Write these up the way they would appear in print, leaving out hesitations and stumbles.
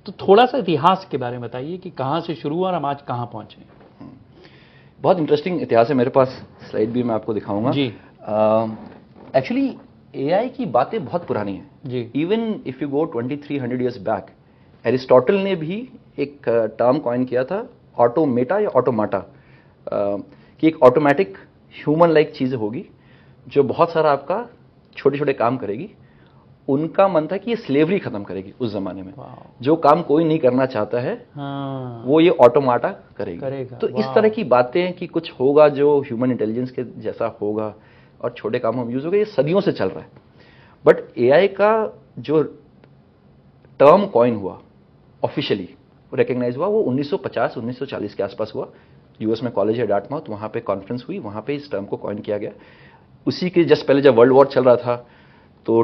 तो थोड़ा सा इतिहास के बारे में बताइए कि कहाँ से शुरू हुआ और हम आज कहाँ पहुंचे। बहुत इंटरेस्टिंग इतिहास है, मेरे पास स्लाइड भी मैं आपको दिखाऊंगा जी। एक्चुअली एआई की बातें बहुत पुरानी हैं जी। Even if you go 2300 years back, Aristotle ने भी एक टर्म कॉइन किया था, ऑटोमेटा या ऑटोमाटा, कि एक ऑटोमेटिक ह्यूमन लाइक चीज होगी जो बहुत सारा आपका छोटे छोटे काम करेगी। उनका मन था कि ये स्लेवरी खत्म करेगी उस जमाने में, जो काम कोई नहीं करना चाहता है वो ये ऑटोमाटा करेगा। तो इस तरह की बातें कि कुछ होगा जो ह्यूमन इंटेलिजेंस के जैसा होगा और छोटे कामों में यूज होगा, ये सदियों से चल रहा है। बट एआई का जो टर्म कॉइन हुआ, ऑफिशियली रिकग्नाइज हुआ, वो 1950-1940 के आसपास हुआ। यूएस में कॉलेज है डार्टमाउथ, वहां पे कॉन्फ्रेंस हुई, वहां पे इस टर्म को कॉइन किया गया। उसी के जस्ट पहले जब वर्ल्ड वॉर चल रहा था तो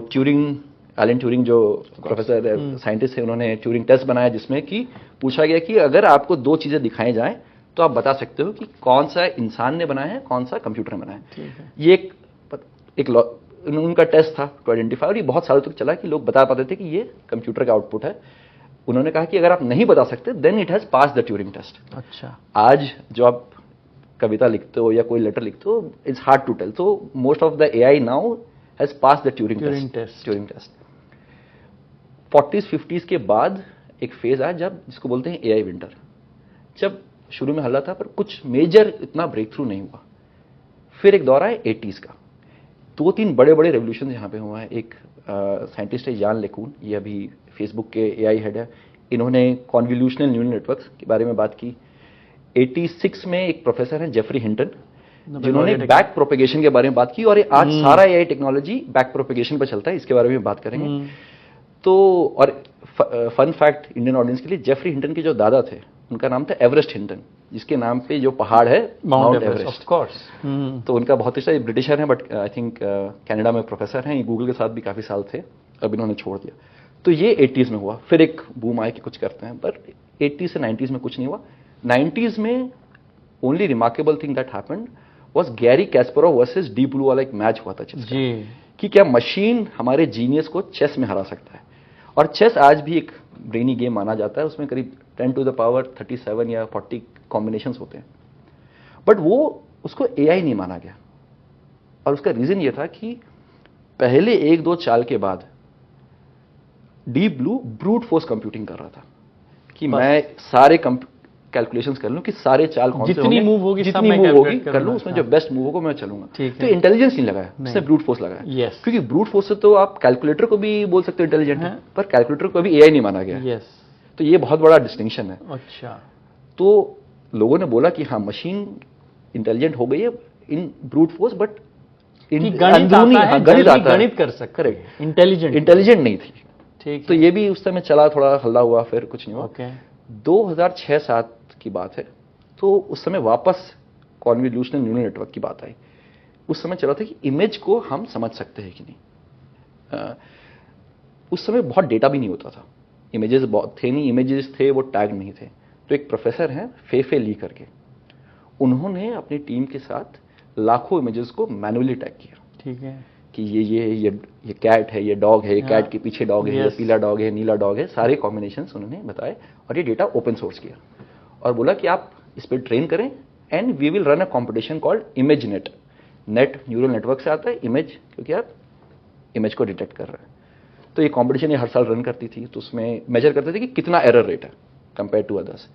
एलन ट्यूरिंग जो प्रोफेसर साइंटिस्ट थे, उन्होंने ट्यूरिंग टेस्ट बनाया जिसमें कि पूछा गया कि अगर आपको दो चीजें दिखाई जाएं तो आप बता सकते हो कि कौन सा इंसान ने बनाया है, कौन सा कंप्यूटर ने बनाया है। ये एक उनका टेस्ट था टू आइडेंटिफाई, और ये बहुत सालों तक चला कि लोग बता पाते थे कि ये कंप्यूटर का आउटपुट है। उन्होंने कहा कि अगर आप नहीं बता सकते then it has pass the Turing test. अच्छा। आज जो आप कविता लिखते हो या कोई लेटर लिखते हो, इट्स हार्ड टू टेल, तो most of the AI now has pass the Turing test. 40s-50s के बाद एक फेज आया जब जिसको बोलते हैं एआई विंटर। जब शुरू में हल्ला था पर कुछ मेजर इतना ब्रेक थ्रू नहीं हुआ। फिर एक दौर आया 80s का, 2-3 बड़े बड़े रेवोल्यूशन यहाँ पे हुआ है। एक साइंटिस्ट है यान लेकून, ये अभी फेसबुक के एआई हेड है। इन्होंने कॉन्वोल्यूशनल न्यूरल नेटवर्क्स के बारे में बात की। 86 में एक प्रोफेसर है जेफरी हिंटन, जिन्होंने बैक प्रोपेगेशन के बारे में बात की, और आज सारा एआई टेक्नोलॉजी बैक प्रोपेगेशन पर चलता है। इसके बारे में बात करेंगे। तो और फन फैक्ट इंडियन ऑडियंस के लिए, जेफरी हिंटन के जो दादा थे उनका नाम था एवरेस्ट हिंटन, जिसके नाम पे जो पहाड़ है माउंट एवरेस्ट। Of course. तो उनका बहुत ही ब्रिटिशर है, बट आई थिंक कनाडा में प्रोफेसर हैं। गूगल के साथ भी काफी साल थे, अब इन्होंने छोड़ दिया। तो ये 80s में हुआ। फिर एक बूम आया कि कुछ करते हैं, पर 80s से 90s में कुछ नहीं हुआ। 90s में only remarkable thing that happened was Garry Kasparov versus Deep Blue वाला एक मैच हुआ था चेस का, कि क्या मशीन हमारे जीनियस को चेस में हरा सकता है। और चेस आज भी एक ब्रेनी गेम माना जाता है, उसमें करीब 10⁻37 या 40 कॉम्बिनेशंस होते हैं। बट वो उसको एआई नहीं माना गया, और उसका रीजन ये था कि पहले 1-2 चाल के बाद deep blue brute force computing कर रहा था कि मैं सारे कैलकुलेशंस कर लूं कि सारे चाल कौन से होंगे, जितनी मूव होगी कर लूं, उसमें जो बेस्ट मूव होगा मैं चलूंगा। तो इंटेलिजेंस नहीं लगाया, सिर्फ ब्रूट फोर्स लगाया। क्योंकि ब्रूट फोर्स से तो आप कैलकुलेटर को भी बोल सकते हो इंटेलिजेंट है, पर कैलकुलेटर को भी एआई नहीं माना गया। तो ये बहुत बड़ा डिस्टिंक्शन है। अच्छा। तो लोगों ने बोला कि हाँ, मशीन इंटेलिजेंट हो गई है इन ब्रूट फोर्स, बट गणित कर सकते, करेक्ट, इंटेलिजेंट नहीं थी। ठीक। तो ये भी उस समय चला, थोड़ा हल्ला हुआ, फिर कुछ नहीं हुआ। 2006-07 की बात है, तो उस समय वापस कॉन्वोल्यूशनल न्यूरल नेटवर्क की बात आई। उस समय चला था कि इमेज को हम समझ सकते हैं कि नहीं। उस समय बहुत डेटा भी नहीं होता था, इमेजेस बहुत थे नहीं, इमेजेस थे वो टैग नहीं थे। तो एक प्रोफेसर हैं फेफे ली करके, उन्होंने अपनी टीम के साथ लाखों इमेजेस को मैनुअली टैग किया। ठीक है, कि ये कैट है, ये डॉग है, ये कैट के पीछे डॉग है, ये पीला डॉग है, नीला डॉग है, सारे कॉम्बिनेशंस उन्होंने बताए। और ये डेटा ओपन सोर्स किया और बोला कि आप इस पर ट्रेन करें and we will run a competition called ImageNet. Net neural network से आता है, इमेज क्योंकि आप इमेज को डिटेक्ट कर रहे हैं। तो ये कॉम्पिटिशन ये हर साल रन करती थी, तो उसमें मेजर करते थे कि कितना एरर रेट है कंपेयर टू अदर्स।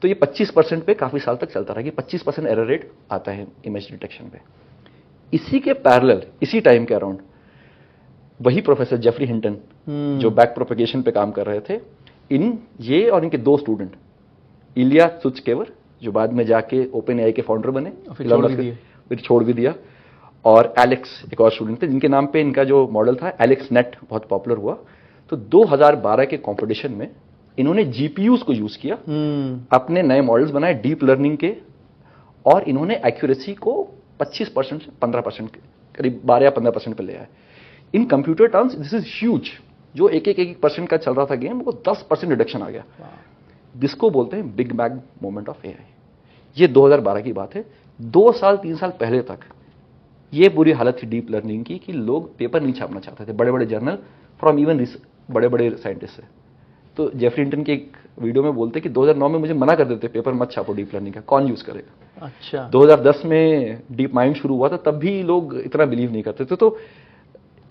तो ये 25% पे काफी साल तक चलता रहा कि 25% एरर रेट आता है इमेज डिटेक्शन पे। इसी के पैरेलल, इसी टाइम के अराउंड, वही प्रोफेसर जेफरी हिंटन जो बैक प्रोपेगेशन पे काम कर रहे थे, ये और इनके 2 स्टूडेंट, इलिया सुचकेवर जो बाद में जाके ओपन एआई के फाउंडर बने, फिर छोड़ भी दिया, और एलेक्स एक और स्टूडेंट थे जिनके नाम पे इनका जो मॉडल था एलेक्स नेट बहुत पॉपुलर हुआ। तो 2012 के कंपटीशन में इन्होंने जीपीयूज को यूज किया, अपने नए मॉडल्स बनाए डीप लर्निंग के, और इन्होंने एक्यूरेसी को 25% से 15%, करीब 12 या 15% पे ले आए। इन computer terms this is huge. जो 1% का चल रहा था गेम, वो 10% रिडक्शन आ गया। जिसको बोलते हैं big bang moment of AI. ये 2012 की बात है। 2 साल 3 साल पहले तक ये बुरी हालत थी डीप लर्निंग की कि लोग पेपर नहीं छापना चाहते थे, बड़े बड़े जर्नल फ्रॉम इवन बड़े बड़े साइंटिस्ट से। तो जेफरी हिंटन के एक वीडियो में बोलते कि 2009 में मुझे मना कर देते पेपर मत छापो डीप लर्निंग का, कौन यूज करेगा। अच्छा। 2010 में डीप माइंड शुरू हुआ था, तब भी लोग इतना बिलीव नहीं करते थे। तो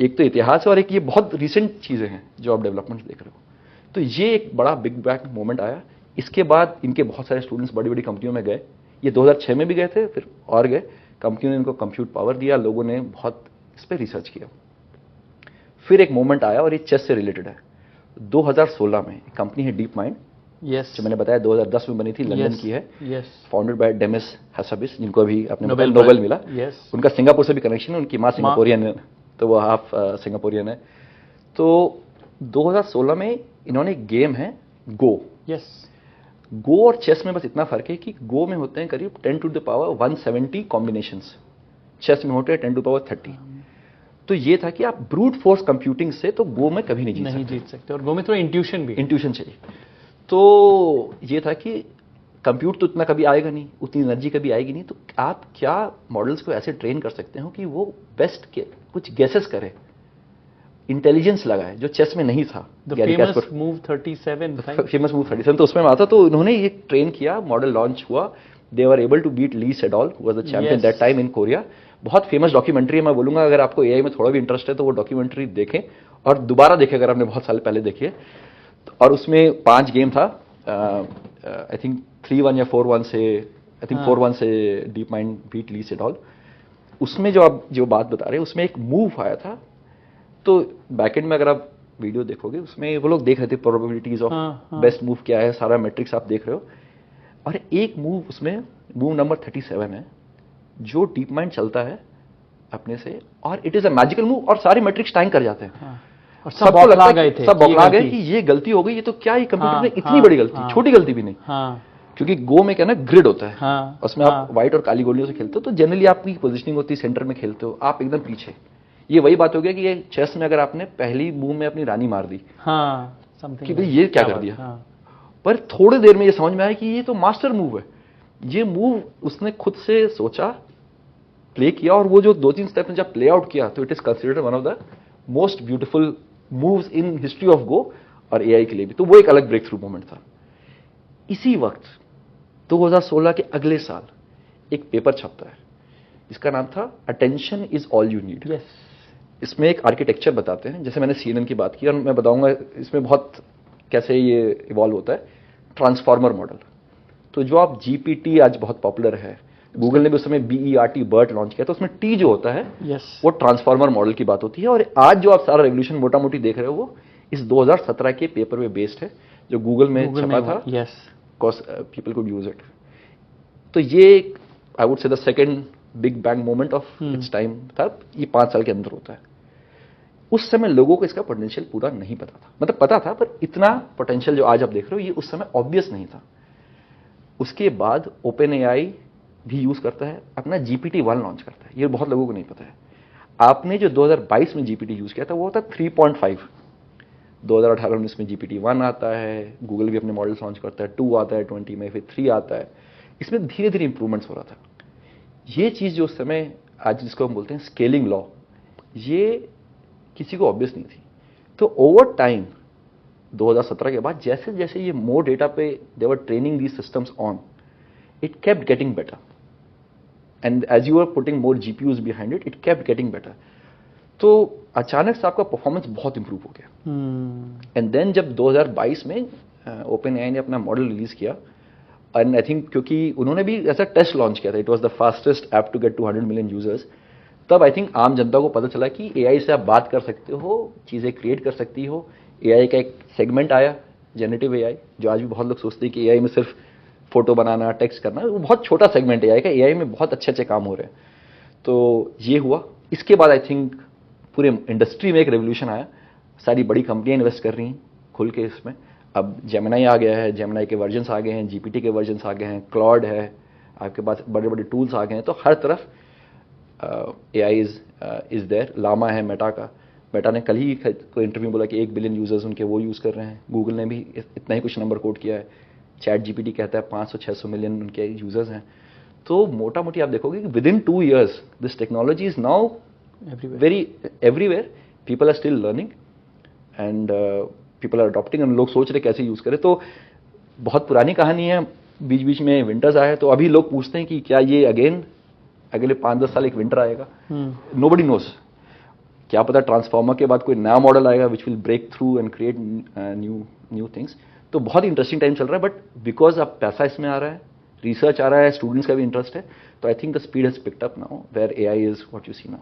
एक तो इतिहास है और एक ये बहुत रिसेंट चीजें हैं जो आप डेवलपमेंट देख रहे हो। तो ये एक बड़ा बिग बैंग मोमेंट आया। इसके बाद इनके बहुत सारे स्टूडेंट्स बड़ी बड़ी कंपनियों में गए। ये 2006 में भी गए थे, फिर और गए। कंपनियों ने इनको कंप्यूट पावर दिया, लोगों ने बहुत इस पर रिसर्च किया। फिर एक मोमेंट आया और ये चेस से रिलेटेड है। 2016 में एक कंपनी है डीप माइंड, यस, जो मैंने बताया 2010 में बनी थी, लंदन की है, यस, फाउंडेड बाय डेमिस हासाबिस, जिनको अभी आपने नोबेल मिला। यस, उनका सिंगापुर से भी कनेक्शन है, उनकी माँ सिंगापुरियन है, तो वो हाफ सिंगापुरियन है। तो 2016 में इन्होंने एक गेम है गो। यस। गो और चेस में बस इतना फर्क है कि गो में होते हैं करीब 10 to the power 170 combinations, chess में होते हैं 10 टू पावर 30। तो ये था कि आप ब्रूट फोर्स कंप्यूटिंग से तो गो में कभी नहीं जीत सकते, और गो में थोड़ा इंट्यूशन चाहिए। तो ये था कि कंप्यूट तो इतना कभी आएगा नहीं, उतनी एनर्जी कभी आएगी नहीं, तो आप क्या मॉडल्स को ऐसे ट्रेन कर सकते हो कि वो बेस्ट के कुछ गेसेस करे, इंटेलिजेंस लगाए, जो चेस में नहीं था। फेमस मूव 37, तो उसमें आता। तो उन्होंने ये ट्रेन किया, मॉडल लॉन्च हुआ। They were able to beat Lee Sedol, who was the champion that time in Korea. बहुत फेमस डॉक्यूमेंट्री है। मैं बोलूंगा अगर आपको एआई में थोड़ा भी इंटरेस्ट है तो वो डॉक्यूमेंट्री देखें और दोबारा देखें अगर आपने बहुत साल पहले देखी है। और उसमें 5 गेम था, आई थिंक 3-1 या 4-1 से, आई थिंक 4-1 से डीप माइंड बीट ली सेडॉल। उसमें जो आप जो बात बता रहे हैं, उसमें एक मूव आया था। तो बैकएंड में अगर आप वीडियो देखोगे, उसमें वो लोग देख रहे थे प्रोबेबिलिटीज ऑफ बेस्ट मूव क्या है, सारा मैट्रिक्स आप देख रहे हो। और एक मूव उसमें, मूव नंबर 37 है, जो डीप माइंड चलता है अपने से, और it is a magical move, और सारे मैट्रिक्स टाइम कर जाते हैं। और सब बौखला गए थे, सब बौखला गए कि ये गलती हो गई, ये तो क्या, ये कंप्यूटर ने इतनी बड़ी गलती, छोटी गलती भी नहीं। क्योंकि गो में क्या ना, ग्रिड होता है, उसमें आप व्हाइट और काली गोलियों से खेलते हो, तो जनरली आपकी पोजिशनिंग होती है सेंटर में खेलते हो, आप एकदम पीछे। ये वही बात हो गया कि ये चेस में अगर आपने पहली मूव में अपनी रानी मार दी, कि भाई ये क्या कर दिया, पर थोड़ी देर में ये समझ में आया कि ये तो मास्टर मूव है। ये मूव उसने खुद से सोचा, प्ले किया, और वो जो 2-3 स्टेप ने जब प्ले आउट किया, तो it is considered one of the most beautiful moves in history of Go, और एआई के लिए भी। तो वो एक अलग ब्रेक थ्रू मोमेंट था। इसी वक्त 2016 के अगले साल एक पेपर छपता है, इसका नाम था attention is all you need. इसमें एक आर्किटेक्चर बताते हैं, जैसे मैंने CNN की बात की, और मैं बताऊंगा इसमें बहुत कैसे ये इवॉल्व होता है। ट्रांसफॉर्मर मॉडल, तो जो आप GPT आज बहुत पॉपुलर है, गूगल ने भी उस समय BERT बर्ट लॉन्च किया, तो उसमें T जो होता है, वो ट्रांसफॉर्मर मॉडल की बात होती है। और आज जो आप सारा रेवोल्यूशन मोटा मोटी देख रहे हो, वो इस 2017 के पेपर पे बेस्ड है, जो गूगल में छपा था, because people could use it. तो ये I would say the second big bang moment of its time था। ये 5 साल के अंदर होता है। उस समय लोगों को इसका पोटेंशियल पूरा नहीं पता था, मतलब पता था, पर इतना पोटेंशियल जो आज आप देख रहे हो, ये उस समय ऑब्वियस नहीं था। उसके बाद OpenAI भी यूज करता है, अपना GPT-1 लॉन्च करता है, ये बहुत लोगों को नहीं पता है। आपने जो 2022 में GPT यूज किया था, वो था 3.5। 2018-19 में GPT-1 आता है, गूगल भी अपने मॉडल्स लॉन्च करता है, 2 आता है 20 में, फिर 3 आता है। इसमें धीरे धीरे इंप्रूवमेंट्स हो रहा था। ये चीज जो उस समय, आज जिसको हम बोलते हैं स्केलिंग लॉ, ये किसी को ऑब्वियस नहीं थी। तो ओवर टाइम 2017 के बाद जैसे जैसे ये मोर डेटा पे they were training these systems on, it kept getting better, and as you are putting more GPUs behind it, it kept getting better. तो अचानक से आपका परफॉर्मेंस बहुत इंप्रूव हो गया। एंड देन जब 2022 में OpenAI ने अपना मॉडल रिलीज किया, एंड आई थिंक क्योंकि उन्होंने भी ऐसा टेस्ट लॉन्च किया था, it was the fastest app to get 200 million users, तब आई थिंक आम जनता को पता चला कि AI से आप बात कर सकते हो, चीजें क्रिएट कर सकती हो। AI का एक सेगमेंट आया, जनरेटिव AI, जो आज भी बहुत लोग सोचते हैं कि AI में सिर्फ फोटो बनाना, टेक्स्ट करना, वो बहुत छोटा सेगमेंट है AI का। AI में बहुत अच्छे अच्छे काम हो रहे हैं। तो ये हुआ। इसके बाद आई थिंक पूरे इंडस्ट्री में एक रेवोल्यूशन आया, सारी बड़ी कंपनियां इन्वेस्ट कर रही हैं खुल के इसमें। अब जेमिनाई आ गया है, जेमिनाई के वर्जन्स आ गए हैं, GPT के वर्जन्स आ गए हैं, क्लॉड है, आपके पास बड़े बड़े टूल्स आ गए हैं। तो हर तरफ AI इज देयर। लामा है मेटा का, मेटा ने कल ही कोई इंटरव्यू बोला कि 1 बिलियन यूजर्स उनके वो यूज कर रहे हैं। गूगल ने भी इतना ही कुछ नंबर कोट किया है। ChatGPT कहता है 500-600 मिलियन उनके यूजर्स हैं। तो मोटा मोटी आप देखोगे कि within 2 years this technology is now very everywhere, people are still learning, and people are adopting and लोग सोच रहे कैसे यूज़ करें। तो बहुत पुरानी कहानी है, बीच बीच में विंटर्स आए, तो अभी लोग पूछते हैं कि क्या ये अगेन अगले 5-10 साल एक विंटर आएगा। नोबडी नोस, क्या पता ट्रांसफॉर्मर के बाद कोई नया मॉडल आएगा which will break through and create new things. तो बहुत इंटरेस्टिंग टाइम चल रहा है, बट बिकॉज अब पैसा इसमें आ रहा है, रिसर्च आ रहा है, स्टूडेंट्स का भी इंटरेस्ट है, तो I think the speed has picked up now where AI is what you see now.